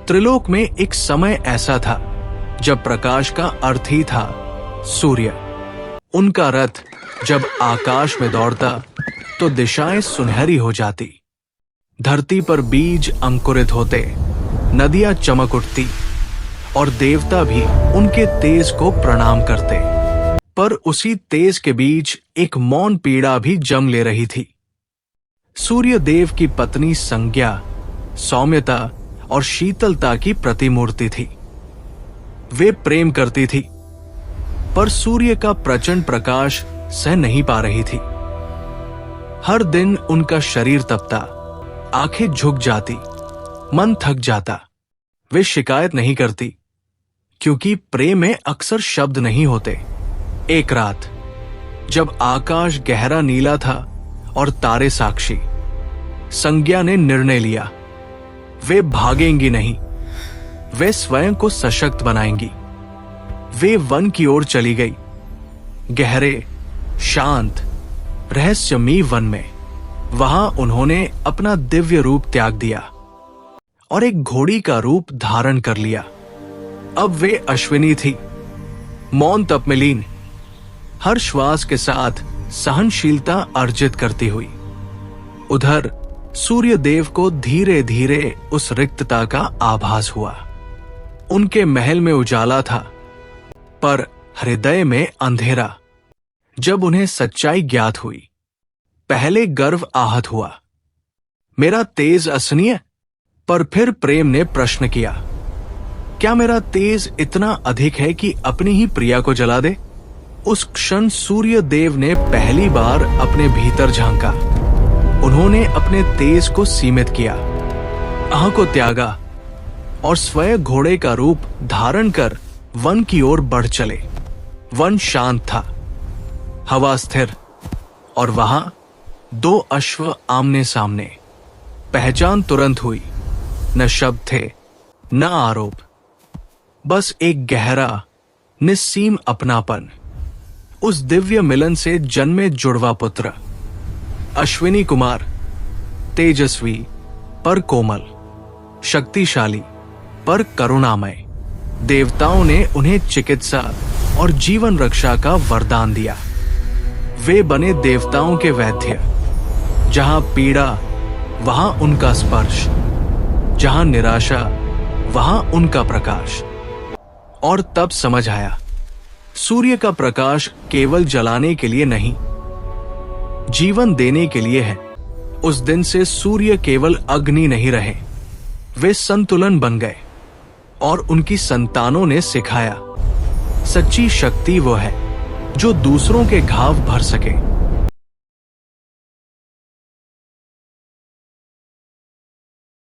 त्रिलोक में एक समय ऐसा था जब प्रकाश का अर्थ ही था सूर्य। उनका रथ जब आकाश में दौड़ता तो दिशाएं सुनहरी हो जाती, धरती पर बीज अंकुरित होते, नदियां चमक उठती और देवता भी उनके तेज को प्रणाम करते। पर उसी तेज के बीच एक मौन पीड़ा भी जम ले रही थी। सूर्य देव की पत्नी संज्ञा सौम्यता और शीतलता की प्रतिमूर्ति थी। वे प्रेम करती थी, पर सूर्य का प्रचंड प्रकाश सह नहीं पा रही थी। हर दिन उनका शरीर तपता, आंखें झुक जाती, मन थक जाता। वे शिकायत नहीं करती, क्योंकि प्रेम में अक्सर शब्द नहीं होते। एक रात जब आकाश गहरा नीला था और तारे साक्षी, संज्ञा ने निर्णय लिया, वे भागेंगी नहीं, वे स्वयं को सशक्त बनाएंगी। वे वन की ओर चली गई, गहरे शांत रहस्यमयी वन में। वहां उन्होंने अपना दिव्य रूप त्याग दिया और एक घोड़ी का रूप धारण कर लिया। अब वे अश्विनी थी, मौन तप में लीन, हर श्वास के साथ सहनशीलता अर्जित करती हुई। उधर सूर्य देव को धीरे धीरे उस रिक्तता का आभास हुआ। उनके महल में उजाला था, पर हृदय में अंधेरा। जब उन्हें सच्चाई ज्ञात हुई, पहले गर्व आहत हुआ, मेरा तेज असनीय। पर फिर प्रेम ने प्रश्न किया, क्या मेरा तेज इतना अधिक है कि अपनी ही प्रिया को जला दे? उस क्षण सूर्य देव ने पहली बार अपने भीतर झांका। उन्होंने अपने तेज को सीमित किया, आह को त्यागा और स्वयं घोड़े का रूप धारण कर वन की ओर बढ़ चले। वन शांत था, हवा स्थिर, और वहां दो अश्व आमने सामने। पहचान तुरंत हुई, न शब्द थे, न आरोप, बस एक गहरा निस्सीम अपनापन। उस दिव्य मिलन से जन्मे जुड़वा पुत्र, अश्विनी कुमार, तेजस्वी पर कोमल, शक्तिशाली पर करुणामय। देवताओं ने उन्हें चिकित्सा और जीवन रक्षा का वरदान दिया। वे बने देवताओं के वैद्य। जहां पीड़ा वहां उनका स्पर्श, जहां निराशा वहां उनका प्रकाश। और तब समझ आया, सूर्य का प्रकाश केवल जलाने के लिए नहीं, जीवन देने के लिए है। उस दिन से सूर्य केवल अग्नि नहीं रहे, वे संतुलन बन गए। और उनकी संतानों ने सिखाया, सच्ची शक्ति वो है जो दूसरों के घाव भर सके।